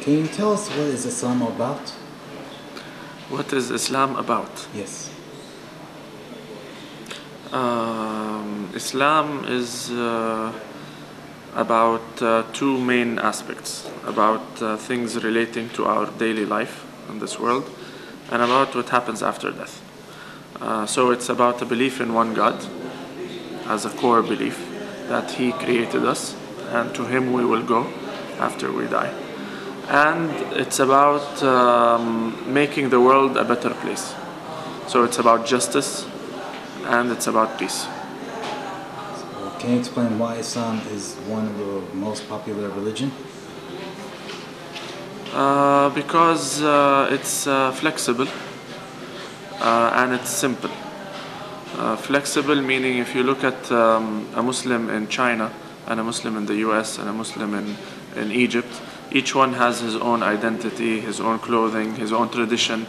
Can you tell us what is Islam about? What is Islam about? Yes. Islam is about two main aspects, about things relating to our daily life in this world and about what happens after death. So it's about a belief in one God as a core belief that He created us and to Him we will go after we die. And it's about making the world a better place. So it's about justice and it's about peace. So can you explain why Islam is one of the most popular religion? Because it's flexible and it's simple. Flexible meaning if you look at a Muslim in China and a Muslim in the US and a Muslim in Egypt, each one has his own identity, his own clothing, his own tradition.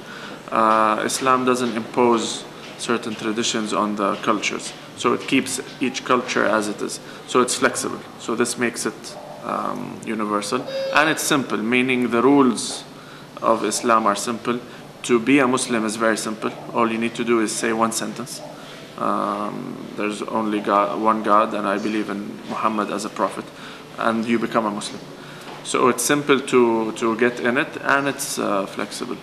Islam doesn't impose certain traditions on the cultures. So it keeps each culture as it is. So it's flexible. So this makes it universal. And it's simple, meaning the rules of Islam are simple. To be a Muslim is very simple. All you need to do is say one sentence. There's only one God and I believe in Muhammad as a prophet. And you become a Muslim. So it's simple to get in it and it's flexible.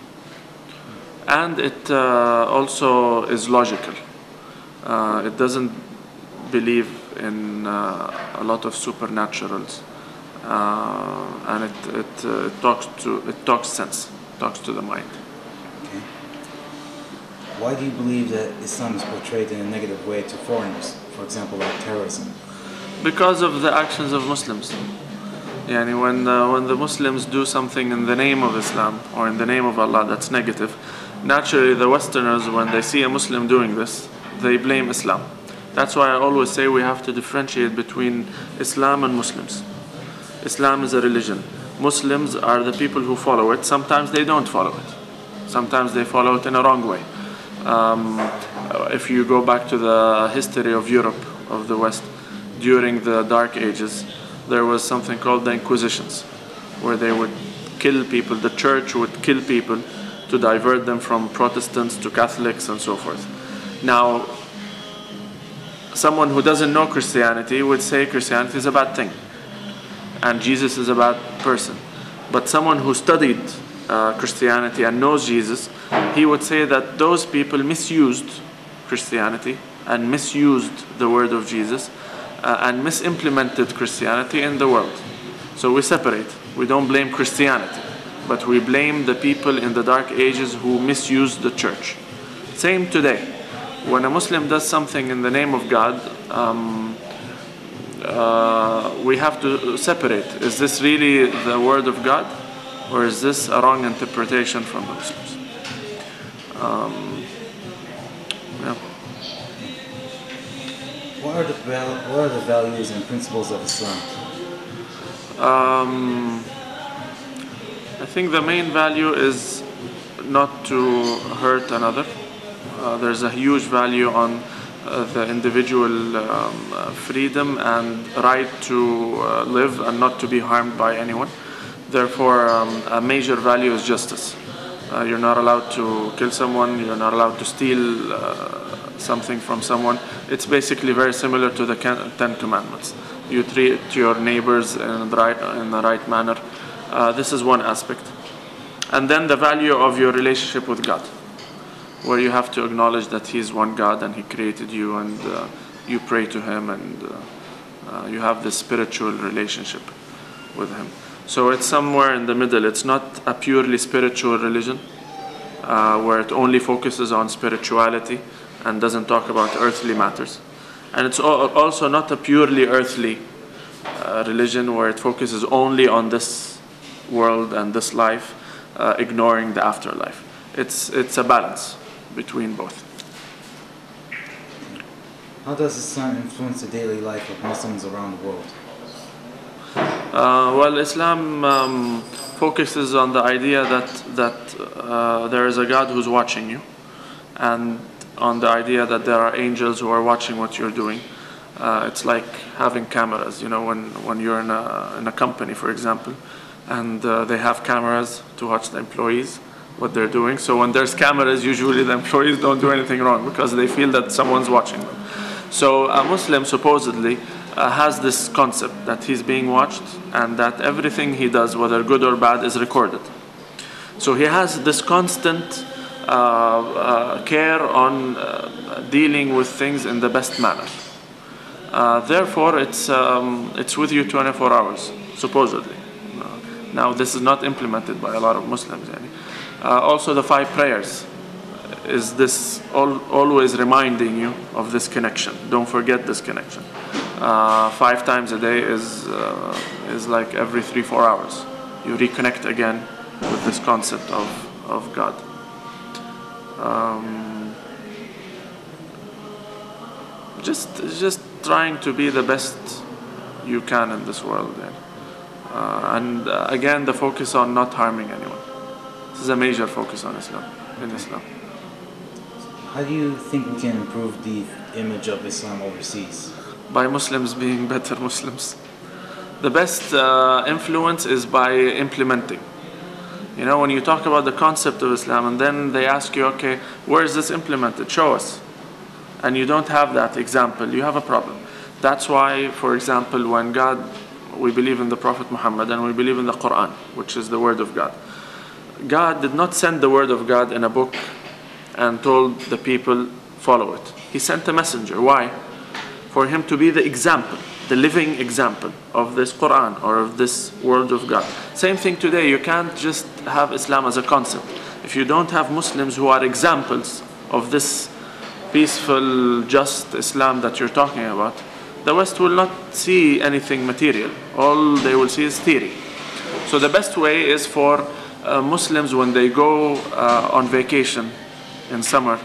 And it also is logical. It doesn't believe in a lot of supernaturals, and it talks sense, talks to the mind. Okay. Why do you believe that Islam is portrayed in a negative way to foreigners, for example, like terrorism? Because of the actions of Muslims. Yani when the Muslims do something in the name of Islam or in the name of Allah that's negative, naturally the Westerners, when they see a Muslim doing this, they blame Islam. That's why I always say we have to differentiate between Islam and Muslims. Islam is a religion. Muslims are the people who follow it. Sometimes they don't follow it. Sometimes they follow it in a wrong way. If you go back to the history of Europe, of the West, during the Dark Ages, there was something called the Inquisitions, where they would kill people, the church would kill people to divert them from Protestants to Catholics and so forth. Now, someone who doesn't know Christianity would say Christianity is a bad thing and Jesus is a bad person. But someone who studied Christianity and knows Jesus, he would say that those people misused Christianity and misused the word of Jesus and misimplemented Christianity in the world. So we separate. We don't blame Christianity, but we blame the people in the Dark Ages who misused the church. Same today. When a Muslim does something in the name of God, we have to separate. Is this really the word of God? Or is this a wrong interpretation from the Muslims? Yeah. What are the values and principles of Islam? I think the main value is not to hurt another. There's a huge value on the individual freedom and right to live and not to be harmed by anyone. Therefore, a major value is justice. You're not allowed to kill someone, you're not allowed to steal something from someone. It's basically very similar to the Ten Commandments. You treat your neighbors in the right manner. This is one aspect. And then the value of your relationship with God, where you have to acknowledge that He's one God and He created you and you pray to Him and you have this spiritual relationship with Him. So it's somewhere in the middle. It's not a purely spiritual religion where it only focuses on spirituality and doesn't talk about earthly matters. And it's also not a purely earthly religion where it focuses only on this world and this life, ignoring the afterlife. It's a balance between both. How does Islam influence the daily life of Muslims around the world? Well, Islam focuses on the idea that there is a God who's watching you, and on the idea that there are angels who are watching what you're doing. It's like having cameras. You know, when you're in a company, for example, and they have cameras to watch the employees, what they're doing. So when there's cameras, usually the employees don't do anything wrong because they feel that someone's watching them. So a Muslim supposedly has this concept that he's being watched and that everything he does, whether good or bad, is recorded. So he has this constant care on dealing with things in the best manner. Therefore, it's with you 24 hours, supposedly. Now, this is not implemented by a lot of Muslims. Also, the 5 prayers is this always reminding you of this connection. Don't forget this connection. 5 times a day is like every 3-4 hours. You reconnect again with this concept of God. Just trying to be the best you can in this world. And again, the focus on not harming anyone. This is a major focus on Islam, in Islam. How do you think we can improve the image of Islam overseas? By Muslims being better Muslims. The best influence is by implementing. When you talk about the concept of Islam and then they ask you, okay, where is this implemented? Show us. And you don't have that example, you have a problem. That's why, for example, when we believe in the Prophet Muhammad and we believe in the Quran, which is the word of God. God did not send the word of God in a book and told the people, follow it. He sent a messenger. Why? For him to be the example, the living example of this Quran or of this word of God. Same thing today, you can't just have Islam as a concept. If you don't have Muslims who are examples of this peaceful, just Islam that you're talking about, the West will not see anything material. All they will see is theory. So the best way is for Muslims, when they go on vacation in summer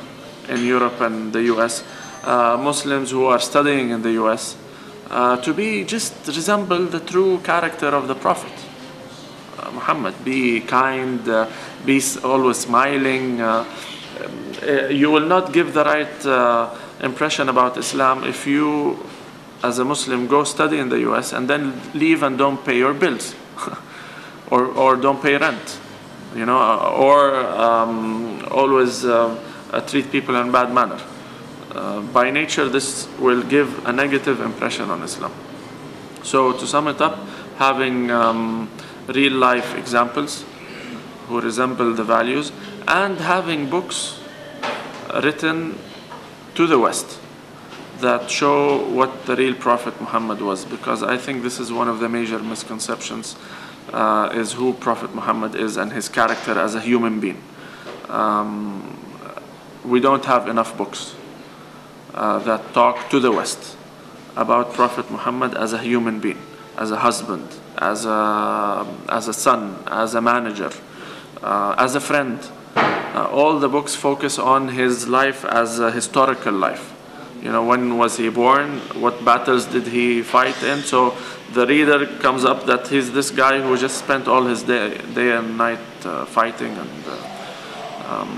in Europe and the US, Muslims who are studying in the US, to be just resemble the true character of the Prophet Muhammad. Be kind, be always smiling. You will not give the right impression about Islam if you, as a Muslim, go study in the US and then leave and don't pay your bills or don't pay rent, or always treat people in a bad manner. By nature, this will give a negative impression on Islam. So to sum it up, having real life examples who resemble the values, and having books written to the West that show what the real Prophet Muhammad was, because I think this is one of the major misconceptions, is who Prophet Muhammad is and his character as a human being. We don't have enough books that talk to the West about Prophet Muhammad as a human being, as a husband, as a son, as a manager, as a friend. All the books focus on his life as a historical life. When was he born? What battles did he fight in? So the reader comes up that he's this guy who just spent all his day and night fighting. And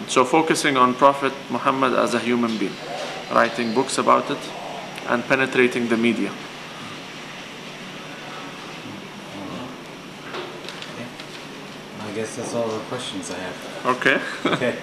so focusing on Prophet Muhammad as a human being, writing books about it, and penetrating the media. I guess that's all the questions I have. Okay. Okay.